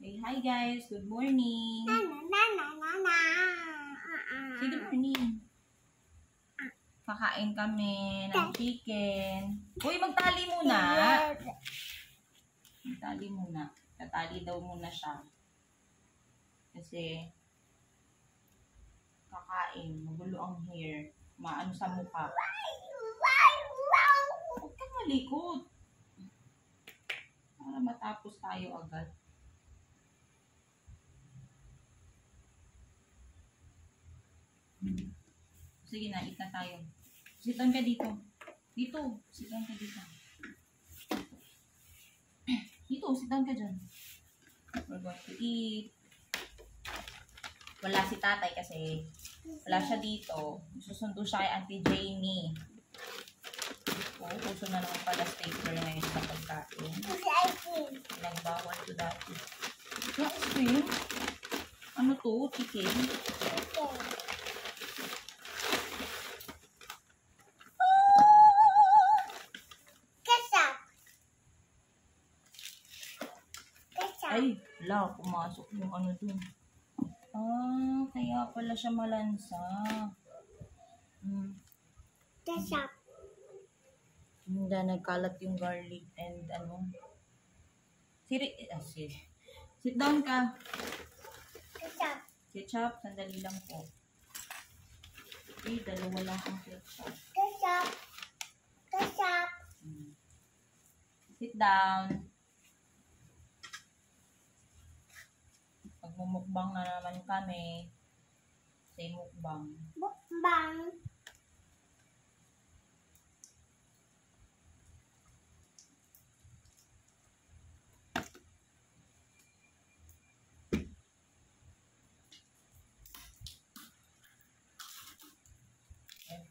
Say hi guys, good morning. Say good morning. Kakain kami ng chicken. Uy, magtali muna. Magtali muna. Tatali daw muna siya. Kasi kakain, magulo ang hair. Maano sa mukha. Huwag kang malikot. Para matapos tayo agad. Sige na, eat na tayo. Sitan ka dito. Dito, sitan ka dito. Dito, sitan ka dyan. We're going to eat. Wala si tatay kasi wala siya dito. Susundo siya kay Auntie Jamie. Oh, puso na naman pala stapler ngayon sa pagkain. Nagbawal to dati. Yung ice cream? Ano to? Chicken? Ay, wala. Pumasok yung ano dun. Ah, kaya pala siya malansa. Ketchup. Hindi, nagkalat yung garlic and ano. Sit down ka. Ketchup. Ketchup, sandali lang po. Okay, dalawa lang ang ketchup. Ketchup. Ketchup. Sit down. Magmumukbang na naman kami. Say mukbang. Mukbang.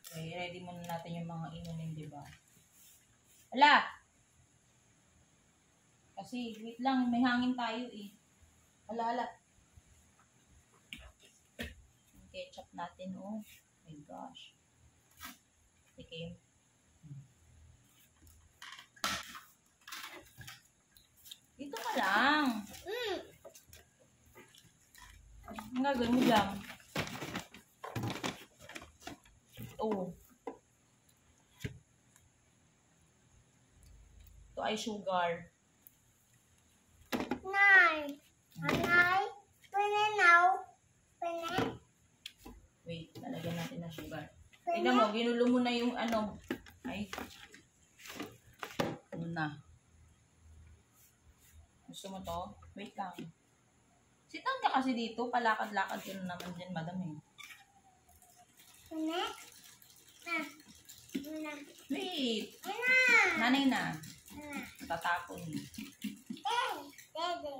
Okay, ready muna natin yung mga inumin, di ba? Wala! Kasi, wait lang, may hangin tayo eh. Wala. Yung ketchup natin, oh. My gosh. Okay. Dito ka lang. Ang gagawin mo dyan? Oh. Ito ay sugar. Nay. Nay. Pwede now. Pwede. Wait, lalagyan natin ng sugar. Pwede. Tignan mo, ginulo mo na yung ano. Ay. Ano na. Gusto mo to? Wait lang. Sitan ka kasi dito. Palakad-lakad ka na naman din, madam eh. Pwede. Na. Wait. Na. Nanay na. Na. Tatapon. Dede.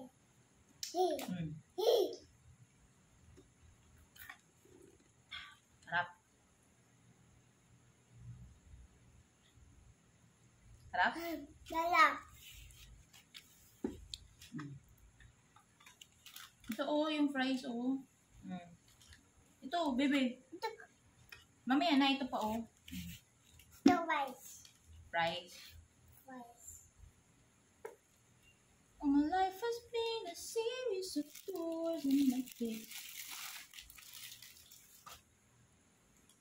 Harap. Harap. Lala. Ito oh, yung fries oh. Ito, bebe. Mamaya na, ito pa oh. The rice. Fries. Rice. Oh, my life has been a series of tours and like this.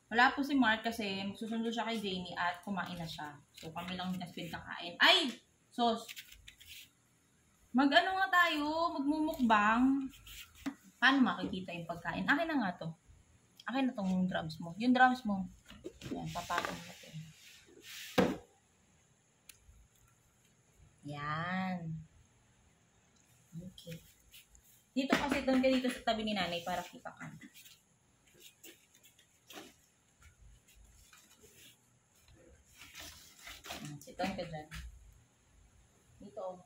Wala po si Mark kasi susundo siya kay Jamie at kumain na siya. So kami lang as kakain. Ay! Sos! Mag-ano nga tayo? Magmumukbang. Paano makikita yung pagkain? Akin na nga to. Akin na tong drums mo. Yung drums mo. Yan, papatong natin. Yan. Okay. Dito kasi doon ka dito sa tabi ni nanay para kita ka. Sitan ka dyan. Dito.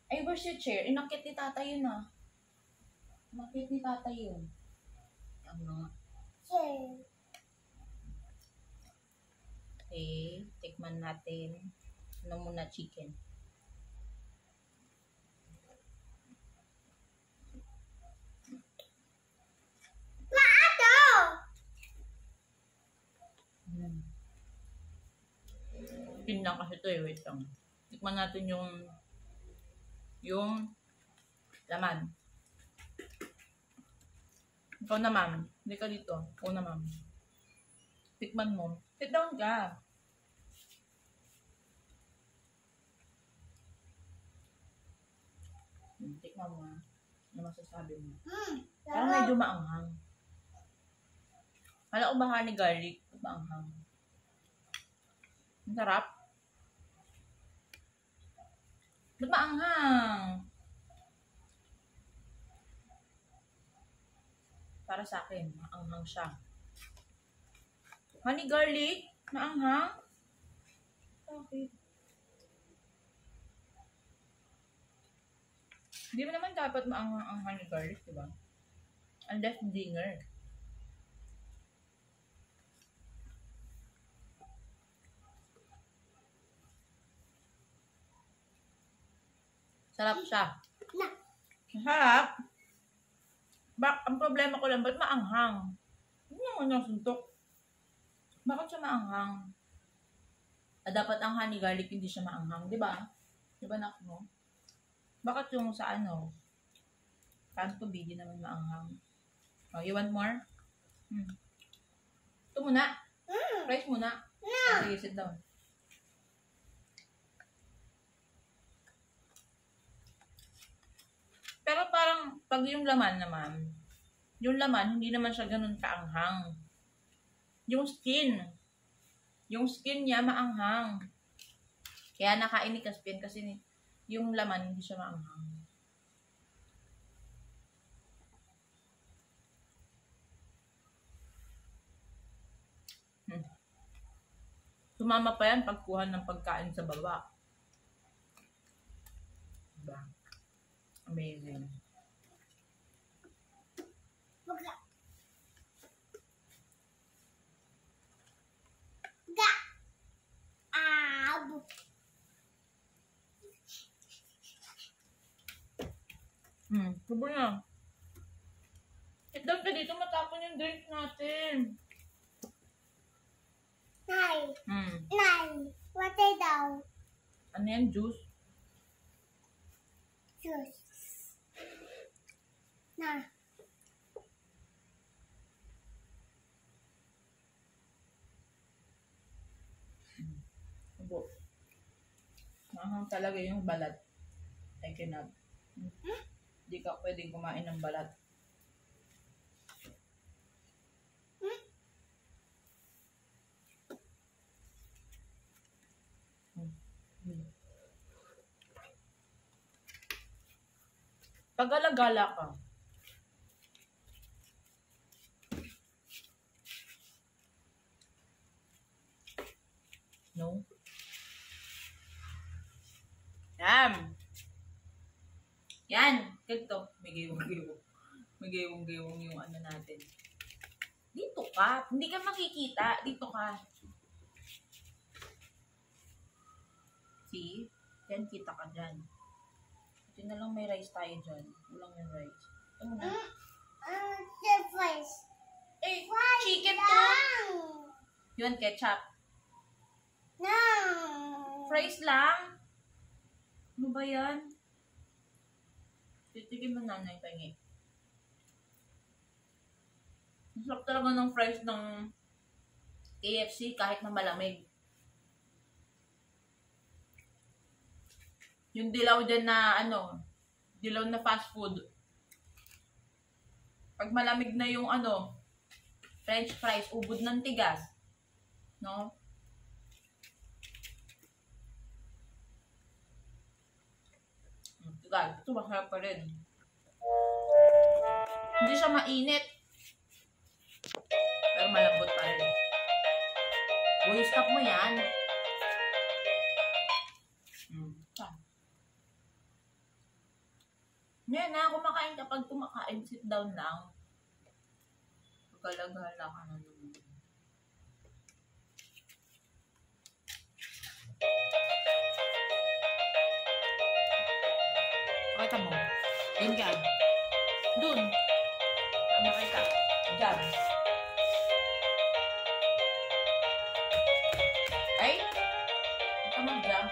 Ay, where's your chair? Inakit ni tatay yun ah. Inakit ni tatay yun. Ano? Chair. Okay. Tikman natin. Ano muna chicken? Maato! Yun lang kasi ito eh. Wait lang. Tikman natin yung laman. Ikaw na, ma'am. Hindi ka dito. Ikaw na, ma'am. Tikman mo. Sit down ka. Tikman mo, ha. Ano masasabi mo? Parang medyo maanghang. Kala ko ba honey garlic? Maanghang. Ang sarap. Ba't maanghang? Para sa akin, maanghang siya. Honey garlic? Maanghang? Okay. Hindi mo naman dapat maanghang ang honey garlic, diba? Unless dinger. Sarap siya. Sarap. Ang problema ko lang, ba't maanghang? Hindi naman yung suntok. Bakit siya maanghang? Dapat ang honey garlic hindi siya maanghang, di ba? Di ba, nak mo? Bakit yung sa kanto B, di naman maanghang? Oh, you want more? Ito muna. Rice muna. Sige, sit down. Pero parang, pag yung laman naman, hindi naman siya ganun kaanghang. Yung skin niya maanghang. Kaya nakain ni Caspian kasi yung laman hindi siya maanghang. Sumama pa yan pagkuhan ng pagkain sa baba. Diba? Amazing. Subo na. Sit down ka dito, matapon yung drink natin. Nay. What is daw? Ano yan? Juice? Juice. Na. Subo. Mahang talaga yung balat. I cannot. Hindi ka pwedeng kumain ng balat. Pag-alagala ka. No? Yan. Ganito. May giwang-giwang. May giwang-giwang yung ano natin. Dito ka. Hindi ka makikita. Dito ka. See? Yan, kita ka dyan. Ito na lang may rice tayo dyan. Walang yung rice. Ito muna. Rice. Eh, chicken to. Yun, ketchup. No. Fries lang. Ano ba yan? Titigin mo nanay, pangi. Masarap talaga ng fries ng KFC kahit na malamig. Yung dilaw dyan na dilaw na fast food. Pag malamig na yung French fries, ubod ng tigas. No? Tigas. Ito masarap pa rin. Hindi siya mainit. Pero malambot pa rin. Uy, stop mo yan. Yan na, kumakain kapag kumakain, sit down lang. Pagkalagala ka na naman. Pakita mo. Ayun ka. Dun. Tama kita. Diyan. Ay. Tama dyan.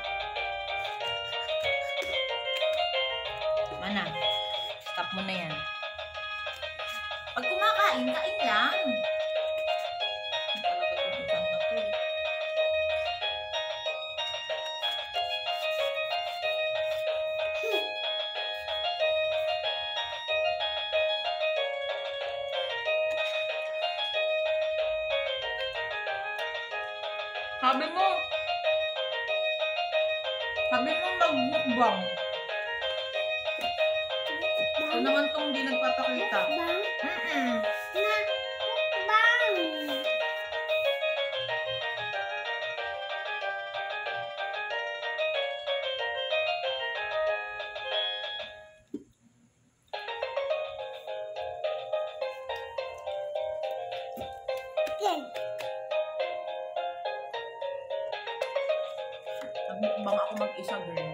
Sabi mo mag-mukbang. Ito naman tong hindi nagpapakita. Bang? Mm-mm. Na, bang! Okay. Nagmukbang ako mag-isa, girl.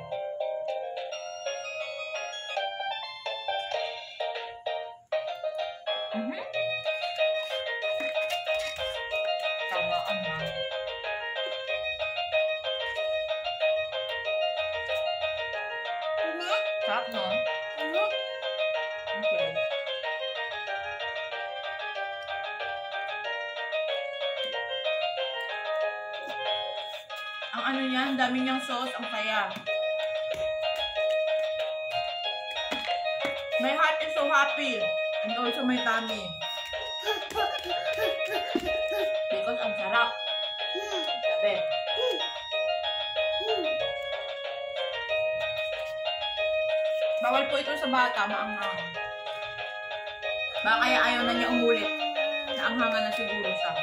Tamaan ha. Ano? Sarap, no? Ano? Okay. Ang ano niya, ang dami niyang sauce, ang saya. My heart is so happy. And also my tummy. Because ang sarap. Sabi. Bawal po ito sa bata, maanghang. Baka kaya ayaw na niya umulit. Naanghangan na siguro siya.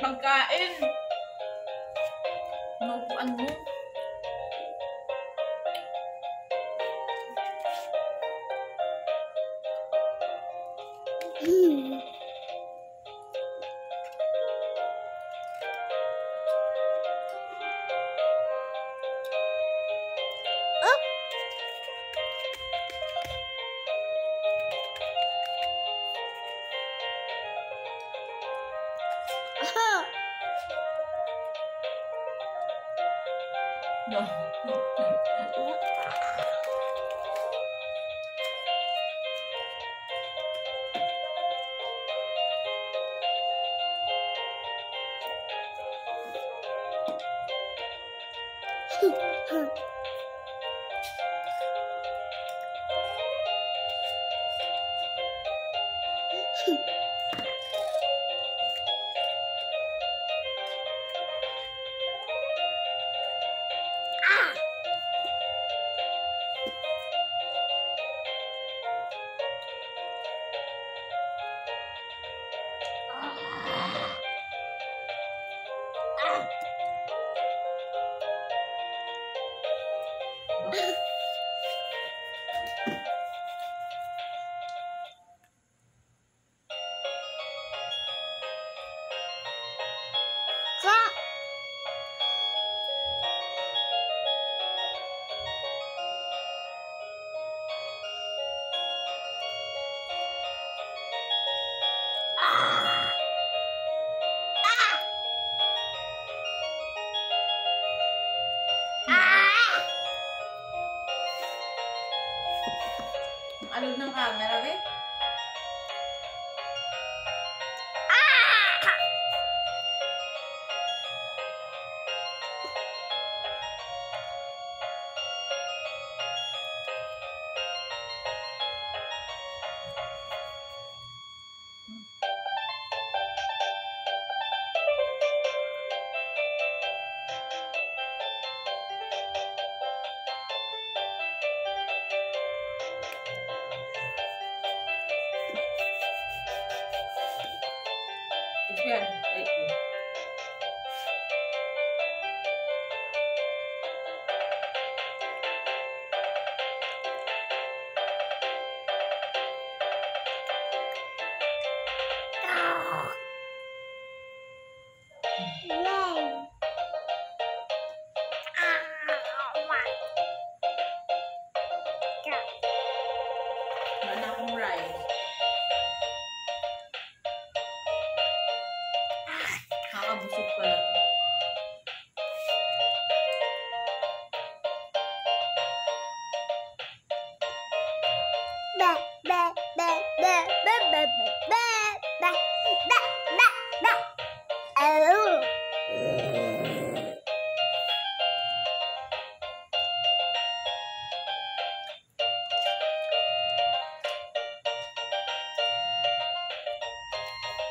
Pagkain. Inuupuan mo. No. Ang alog ng camera, eh. Yan. Wala na akong rice.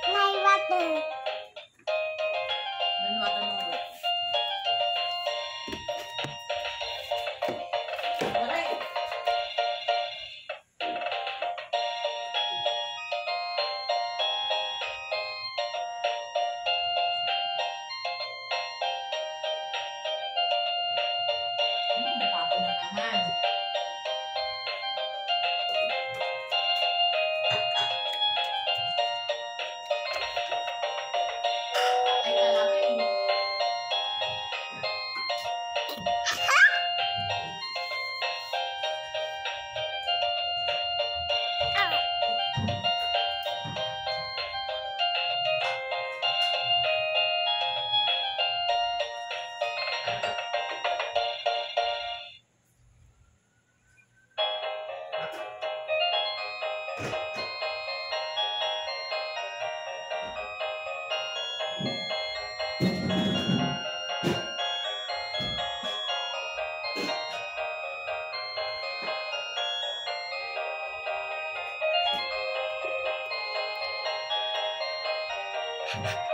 Nanuwatan mo ulit. Alright. Natapon na naman. Ay, talaga eh. Ah!